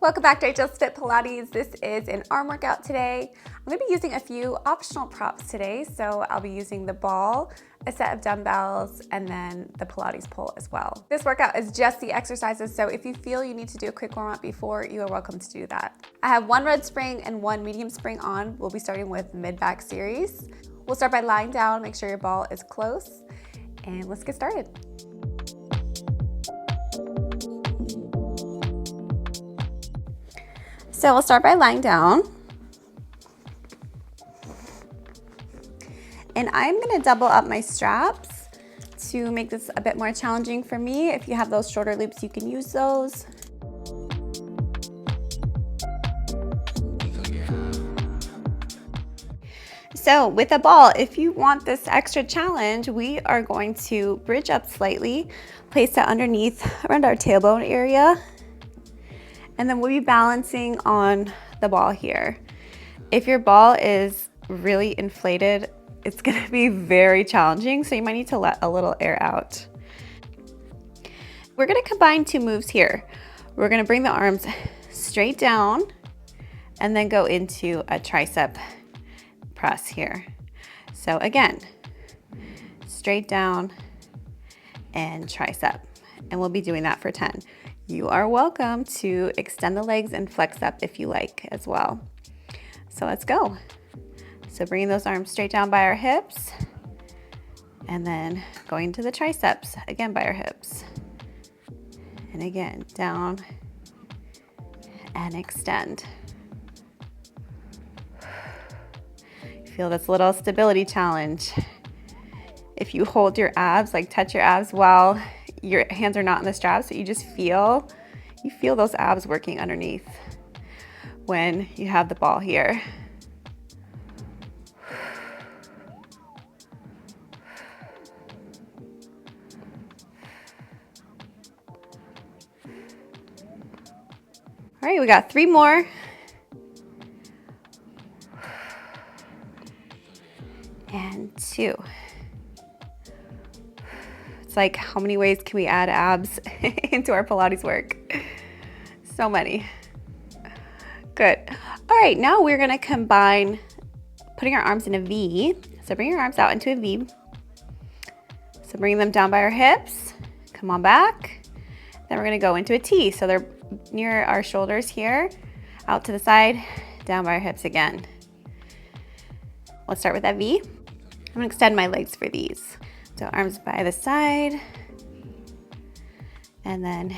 Welcome back to Just Fit Pilates. This is an arm workout today. I'm going to be using a few optional props today. So I'll be using the ball, a set of dumbbells, and then the Pilates pole as well. This workout is just the exercises, so if you feel you need to do a quick warm up before, you are welcome to do that. I have one red spring and one medium spring on. We'll be starting with mid-back series. We'll start by lying down, make sure your ball is close, and let's get started. So we'll start by lying down. And I'm gonna double up my straps to make this a bit more challenging for me. If you have those shorter loops, you can use those. So with a ball, if you want this extra challenge, we are going to bridge up slightly, place it underneath around our tailbone area. And then we'll be balancing on the ball here. If your ball is really inflated, it's gonna be very challenging, so you might need to let a little air out. We're gonna combine two moves here. We're gonna bring the arms straight down and then go into a tricep press here. So again, straight down and tricep. And we'll be doing that for 10. You are welcome to extend the legs and flex up if you like as well. So let's go. So bringing those arms straight down by our hips and then going to the triceps, again by our hips. And again, down and extend. Feel this little stability challenge. If you hold your abs, like touch your abs while your hands are not in the straps, but you just feel those abs working underneath when you have the ball here. All right, we got 3 more. And 2. Like, how many ways can we add abs into our Pilates work? So many. Good. All right, now we're gonna combine putting our arms in a V. So bring your arms out into a V. So bring them down by our hips. Come on back. Then we're gonna go into a T. So they're near our shoulders here, out to the side, down by our hips again. Let's start with that V. I'm gonna extend my legs for these. So arms by the side, and then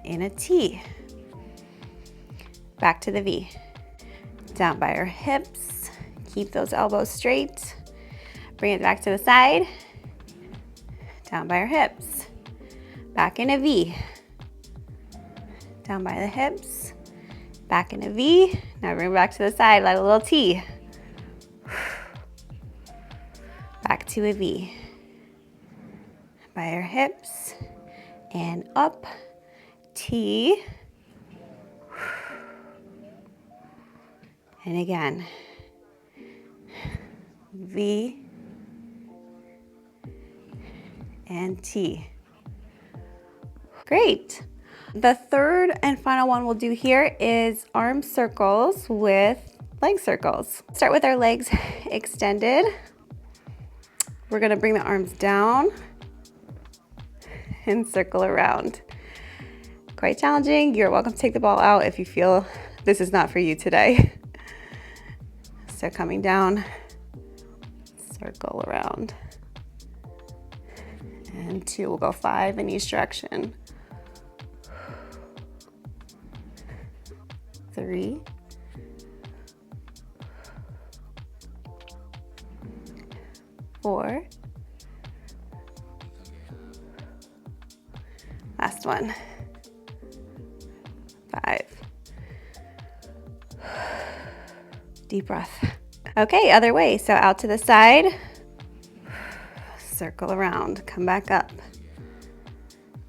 in a T. Back to the V. Down by our hips, keep those elbows straight. Bring it back to the side, down by our hips. Back in a V. Down by the hips, back in a V. Now bring it back to the side, like a little T. Back to a V. By our hips and up, T, and again, V and T. Great. The third and final one we'll do here is arm circles with leg circles. Start with our legs extended. We're gonna bring the arms down and circle around. Quite challenging. You're welcome to take the ball out if you feel this is not for you today. So coming down, circle around. And 2, we'll go 5 in each direction. 3. 4. Last one. 5. Deep breath. Okay, other way. So out to the side, circle around, come back up,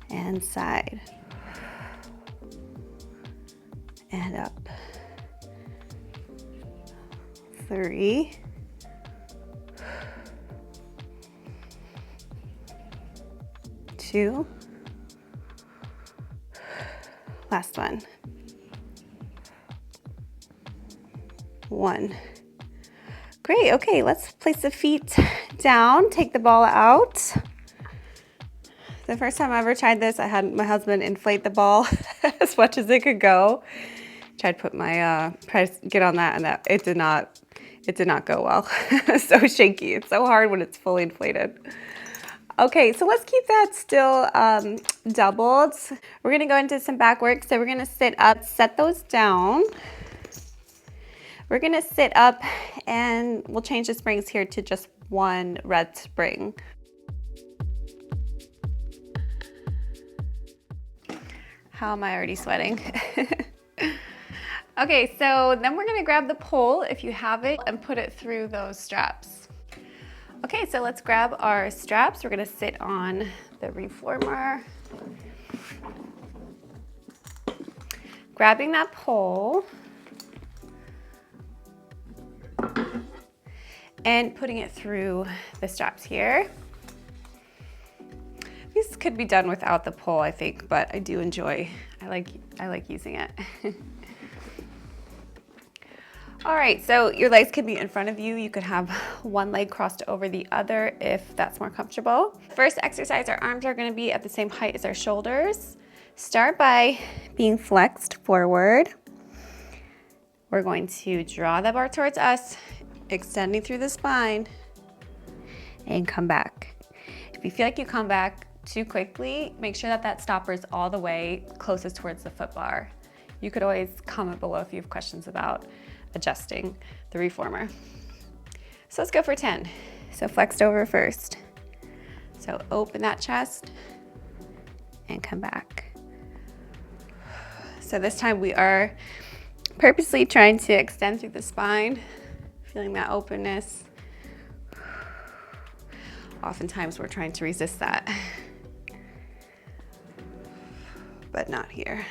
and side, and up. 3. 2. Last one. 1. Great, okay, let's place the feet down, take the ball out. The first time I ever tried this, I had my husband inflate the ball as much as it could go. Tried to put my, try to get on that, and that it did not go well. So shaky, it's so hard when it's fully inflated. Okay, so let's keep that still doubled. We're gonna go into some back work. So we're gonna sit up, set those down. We're gonna sit up and we'll change the springs here to just 1 red spring. How am I already sweating? Okay, so then we're gonna grab the pole, if you have it, and put it through those straps. Okay, so let's grab our straps. We're gonna sit on the reformer. Grabbing that pole and putting it through the straps here. This could be done without the pole, I think, but I do enjoy, I like using it. All right, so your legs could be in front of you. You could have one leg crossed over the other if that's more comfortable. First exercise, our arms are gonna be at the same height as our shoulders. Start by being flexed forward. We're going to draw the bar towards us, extending through the spine, and come back. If you feel like you come back too quickly, make sure that that stopper is all the way closest towards the foot bar. You could always comment below if you have questions about adjusting the reformer. So let's go for 10. So flexed over first. So open that chest and come back. So this time we are purposely trying to extend through the spine, feeling that openness. Oftentimes we're trying to resist that, but not here.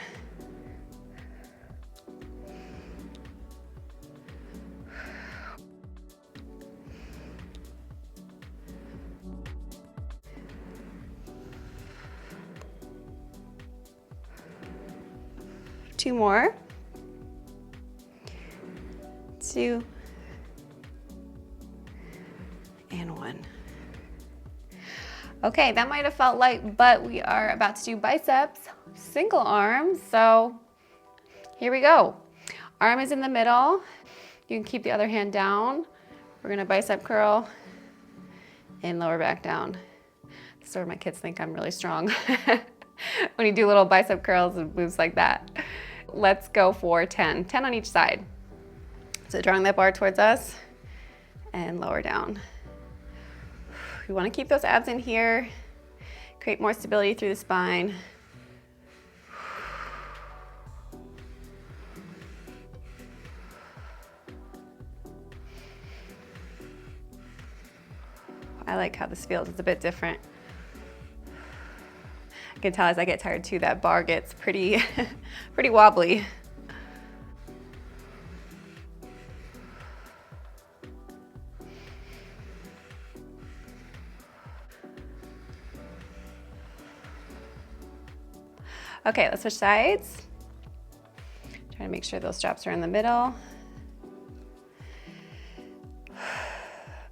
Two more. 2 and 1. Okay, that might have felt light, but we are about to do biceps, single arm. So here we go. Arm is in the middle. You can keep the other hand down. We're gonna bicep curl and lower back down. This is where my kids think I'm really strong. When you do little bicep curls and moves like that. Let's go for 10. 10 on each side. So drawing that bar towards us and lower down. We want to keep those abs in here, create more stability through the spine. I like how this feels. It's a bit different. I can tell as I get tired too, that bar gets pretty, pretty wobbly. Okay, let's switch sides. Try to make sure those straps are in the middle.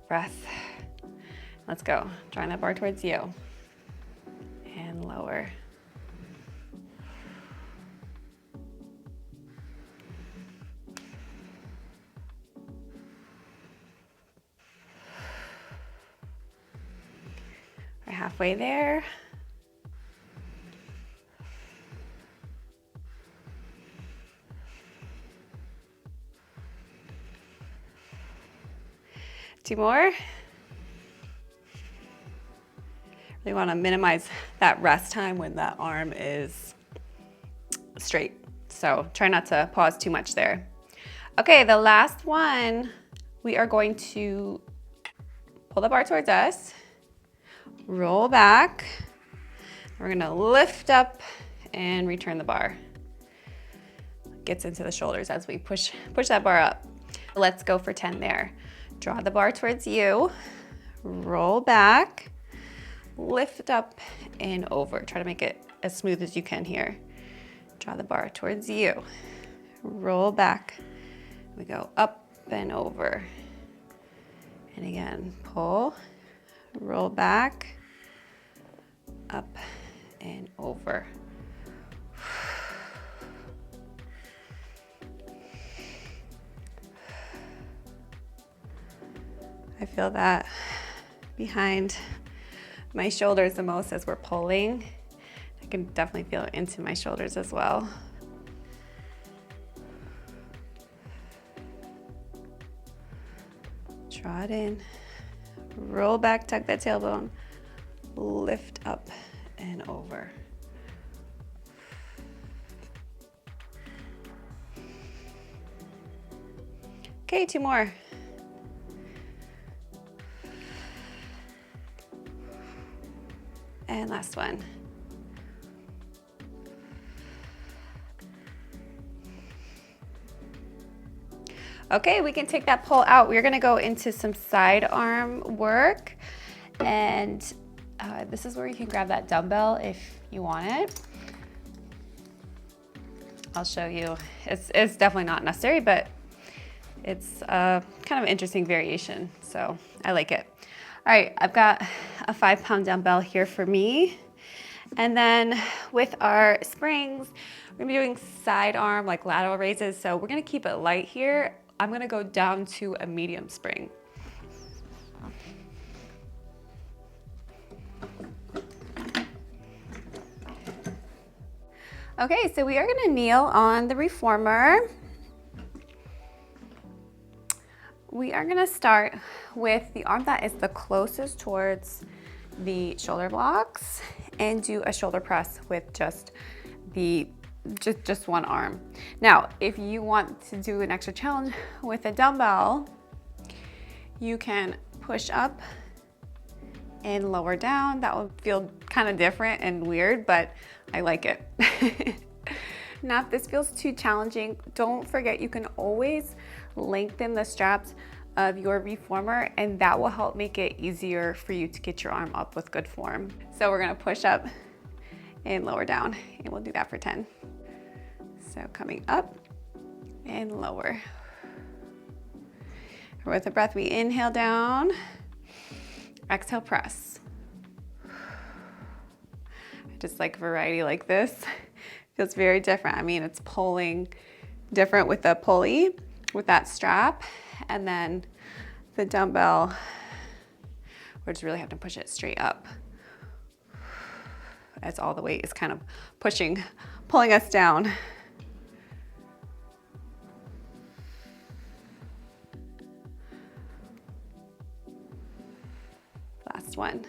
Breath. Let's go. Drawing that bar towards you. And lower. We're halfway there. Two more. Really want to minimize that rest time when that arm is straight. So try not to pause too much there. Okay, the last one, we are going to pull the bar towards us, roll back. We're gonna lift up and return the bar. Gets into the shoulders as we push that bar up. Let's go for 10 there. Draw the bar towards you, roll back, lift up and over. Try to make it as smooth as you can here. Draw the bar towards you, roll back. We go up and over. And again, pull, roll back, up and over. I feel that behind my shoulders the most as we're pulling. I can definitely feel it into my shoulders as well. Draw it in, roll back, tuck that tailbone, lift up and over. Okay, 2 more. And last one. Okay, we can take that pull out. We're gonna go into some side arm work. And this is where you can grab that dumbbell if you want it. I'll show you. It's definitely not necessary, but it's kind of an interesting variation, so I like it. All right, I've got a 5-pound dumbbell here for me. And then with our springs, we're gonna be doing side arm, like lateral raises. So we're gonna keep it light here. I'm gonna go down to a medium spring. Okay, so we are gonna kneel on the reformer. We are gonna start with the arm that is the closest towards the shoulder blocks and do a shoulder press with just one arm. Now, if you want to do an extra challenge with a dumbbell, you can push up and lower down. That will feel kind of different and weird, but I like it. Now, if this feels too challenging, don't forget you can always lengthen the straps of your reformer, and that will help make it easier for you to get your arm up with good form. So we're gonna push up and lower down, and we'll do that for 10. So coming up and lower. With a breath, we inhale down, exhale, press. I just like variety like this. Feels very different. I mean, it's pulling different with the pulley, with that strap, and then the dumbbell, we just really have to push it straight up. As all the weight is kind of pulling us down. Last one.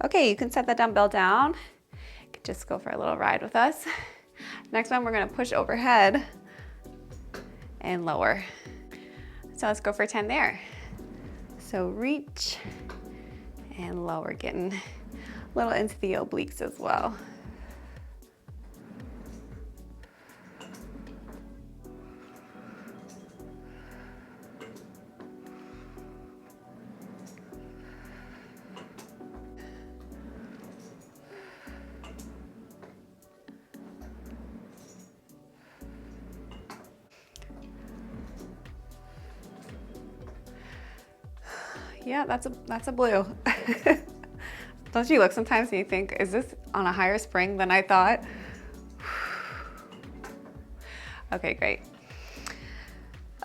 Okay, you can set the dumbbell down. You can just go for a little ride with us. Next one, we're gonna push overhead and lower. So let's go for 10 there. So reach and lower, getting a little into the obliques as well. Yeah, that's a blue. Don't you look sometimes and you think, is this on a higher spring than I thought? Okay, great.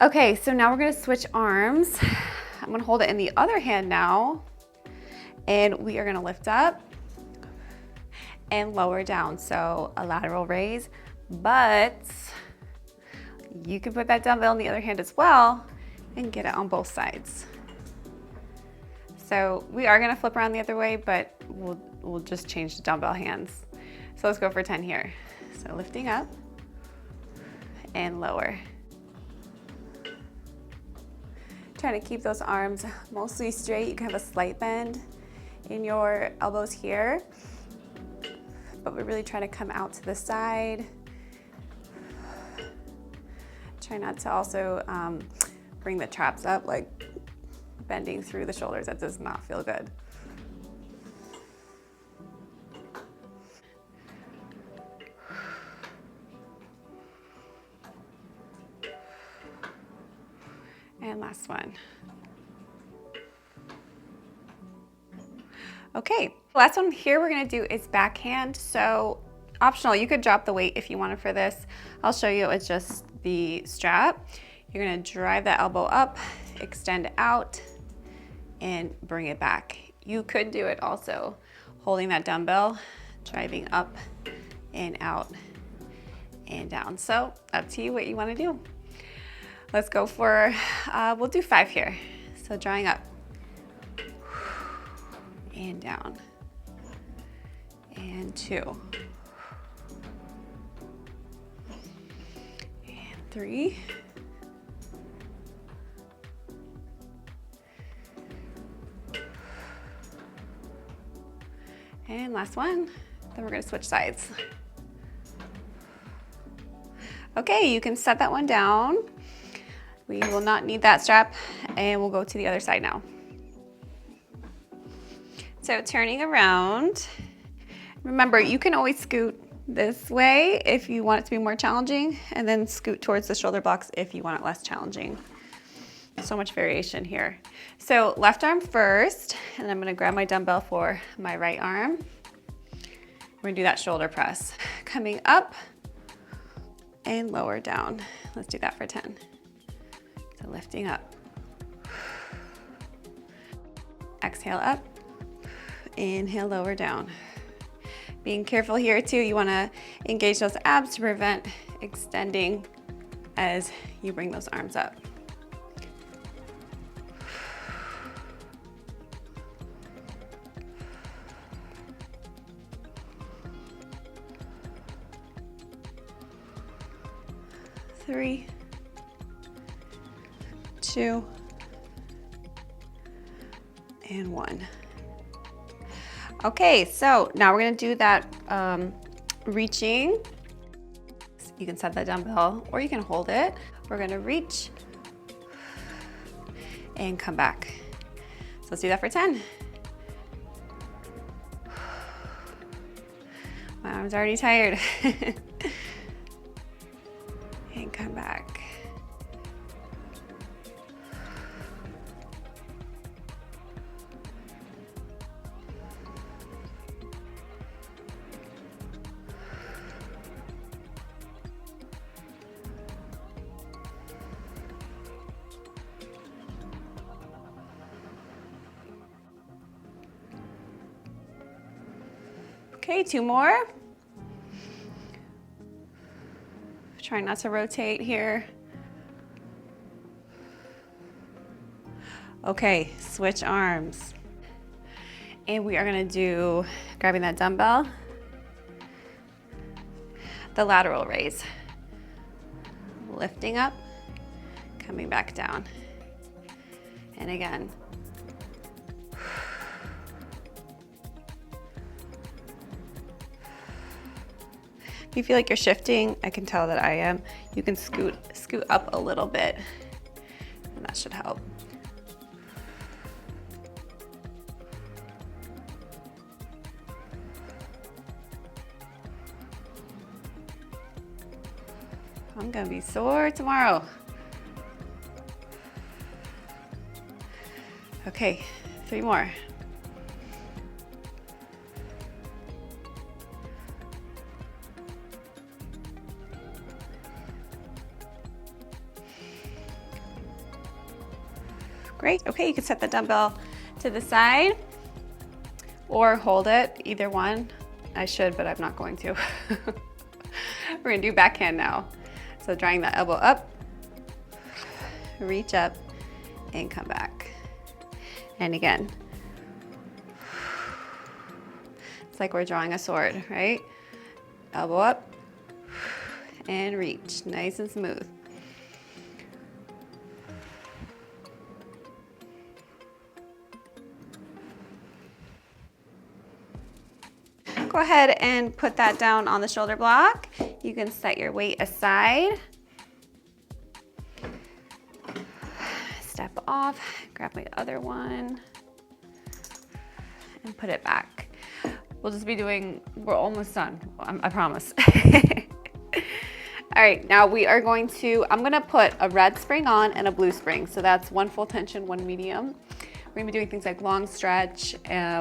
Okay, so now we're gonna switch arms. I'm gonna hold it in the other hand now, and we are gonna lift up and lower down. So a lateral raise, but you can put that dumbbell in the other hand as well and get it on both sides. So we are gonna flip around the other way, but we'll just change the dumbbell hands. So let's go for 10 here. So lifting up and lower. Trying to keep those arms mostly straight. You can have a slight bend in your elbows here, but we're really trying to come out to the side. Try not to also bring the traps up, like bending through the shoulders. That does not feel good. And last one. Okay, last one here we're gonna do is backhand. So optional, you could drop the weight if you wanted for this. I'll show you, it's just the strap. You're gonna drive that elbow up, extend out, and bring it back. You could do it also holding that dumbbell, driving up and out and down. So up to you what you wanna do. Let's go for, we'll do 5 here. So drawing up and down, and 2, and 3, and last one. Then we're gonna switch sides. Okay, you can set that one down. We will not need that strap, and we'll go to the other side now. So turning around, remember you can always scoot this way if you want it to be more challenging, and then scoot towards the shoulder blocks if you want it less challenging. So much variation here. So left arm first, and I'm gonna grab my dumbbell for my right arm. We're gonna do that shoulder press. Coming up and lower down. Let's do that for 10. So lifting up. Exhale up. Inhale, lower down. Being careful here too, you wanna engage those abs to prevent extending as you bring those arms up. Three, 2, and 1. Okay, so now we're gonna do that reaching. You can set that dumbbell or you can hold it. We're gonna reach and come back. So let's do that for 10. My arm's already tired. And come back. Okay, 2 more. Try not to rotate here. Okay, switch arms. And we are gonna do, grabbing that dumbbell, the lateral raise. Lifting up, coming back down. And again. If you feel like you're shifting, I can tell that I am. You can scoot up a little bit, and that should help. I'm gonna be sore tomorrow. Okay, 3 more. Great, okay, you can set the dumbbell to the side or hold it, either one. I should, but I'm not going to. We're gonna do backhand now. So drawing that elbow up, reach up, and come back. And again. It's like we're drawing a sword, right? Elbow up, and reach, nice and smooth. Go ahead and put that down on the shoulder block. You can set your weight aside. Step off, grab my other one, and put it back. We'll just be doing, we're almost done, I promise. All All right, now we are I'm gonna put a red spring on and a blue spring. So that's 1 full tension, 1 medium. We're gonna be doing things like long stretch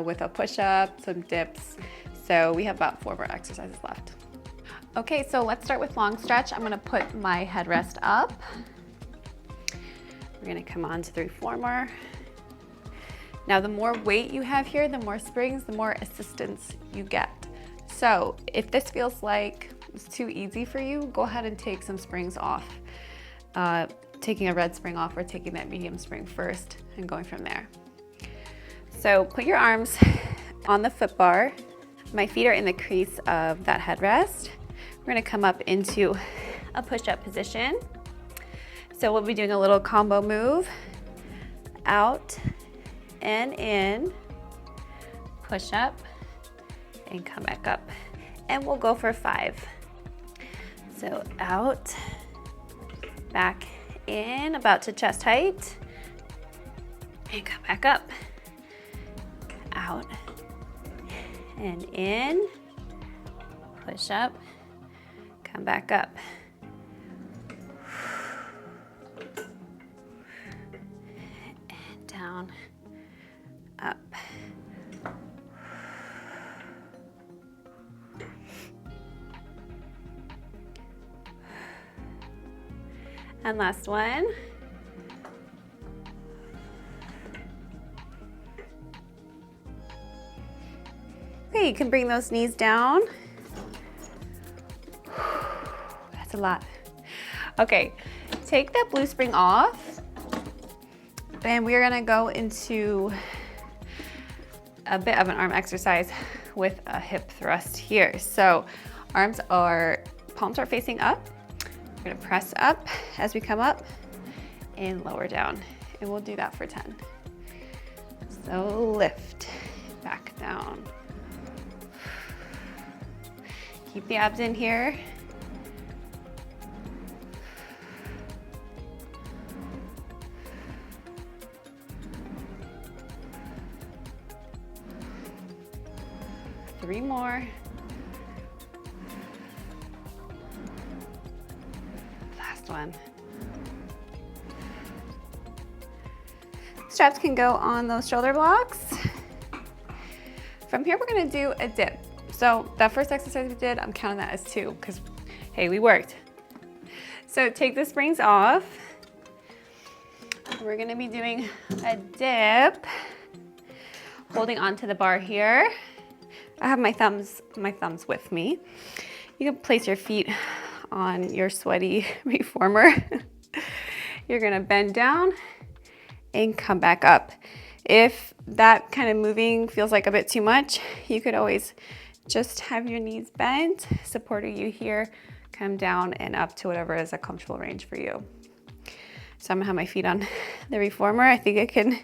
with a push-up, some dips. So we have about 4 more exercises left. Okay, so let's start with long stretch. I'm gonna put my headrest up. We're gonna come on to the reformer. Now, the more weight you have here, the more springs, the more assistance you get. So if this feels like it's too easy for you, go ahead and take some springs off. Taking a red spring off or taking that medium spring first and going from there. So put your arms on the foot bar. My feet are in the crease of that headrest. We're gonna come up into a push-up position. So we'll be doing a little combo move. Out and in, push up and come back up. And we'll go for 5. So out, back in, about to chest height, and come back up. Out and in, push up, come back up. And down, up. And last one. Okay, you can bring those knees down. That's a lot. Okay, take that blue spring off, and we're gonna go into a bit of an arm exercise with a hip thrust here. So palms are facing up. We're gonna press up as we come up and lower down. And we'll do that for 10. So lift, back down. Keep the abs in here. Three more. Last one. Straps can go on those shoulder blocks. From here, we're gonna do a dip. So that first exercise we did, I'm counting that as 2 because, hey, we worked. So take the springs off. We're gonna be doing a dip, holding onto the bar here. I have my thumbs with me. You can place your feet on your sweaty reformer. You're gonna bend down and come back up. If that kind of moving feels like a bit too much, you could always just have your knees bent, supporting you here, come down and up to whatever is a comfortable range for you. So I'm gonna have my feet on the reformer. I think I can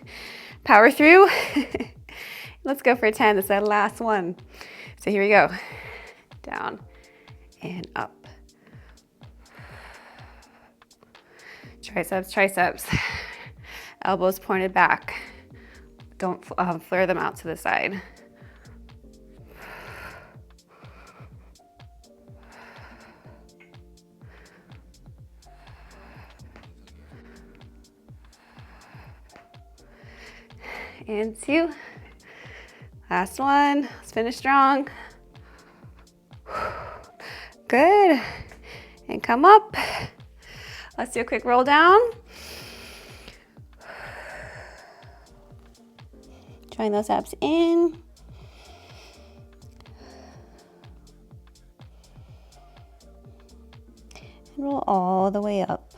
power through. Let's go for 10, this is our last one. So here we go, down and up. Triceps, triceps. Elbows pointed back. Don't flare them out to the side. And 2. Last one. Let's finish strong. Good. And come up. Let's do a quick roll down. Drawing those abs in. And roll all the way up.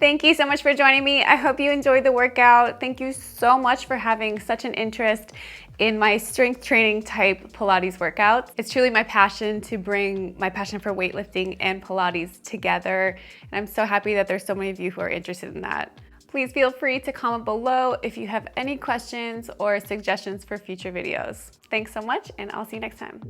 Thank you so much for joining me. I hope you enjoyed the workout. Thank you so much for having such an interest in my strength training type Pilates workouts. It's truly my passion to bring my passion for weightlifting and Pilates together. And I'm so happy that there's so many of you who are interested in that. Please feel free to comment below if you have any questions or suggestions for future videos. Thanks so much, and I'll see you next time.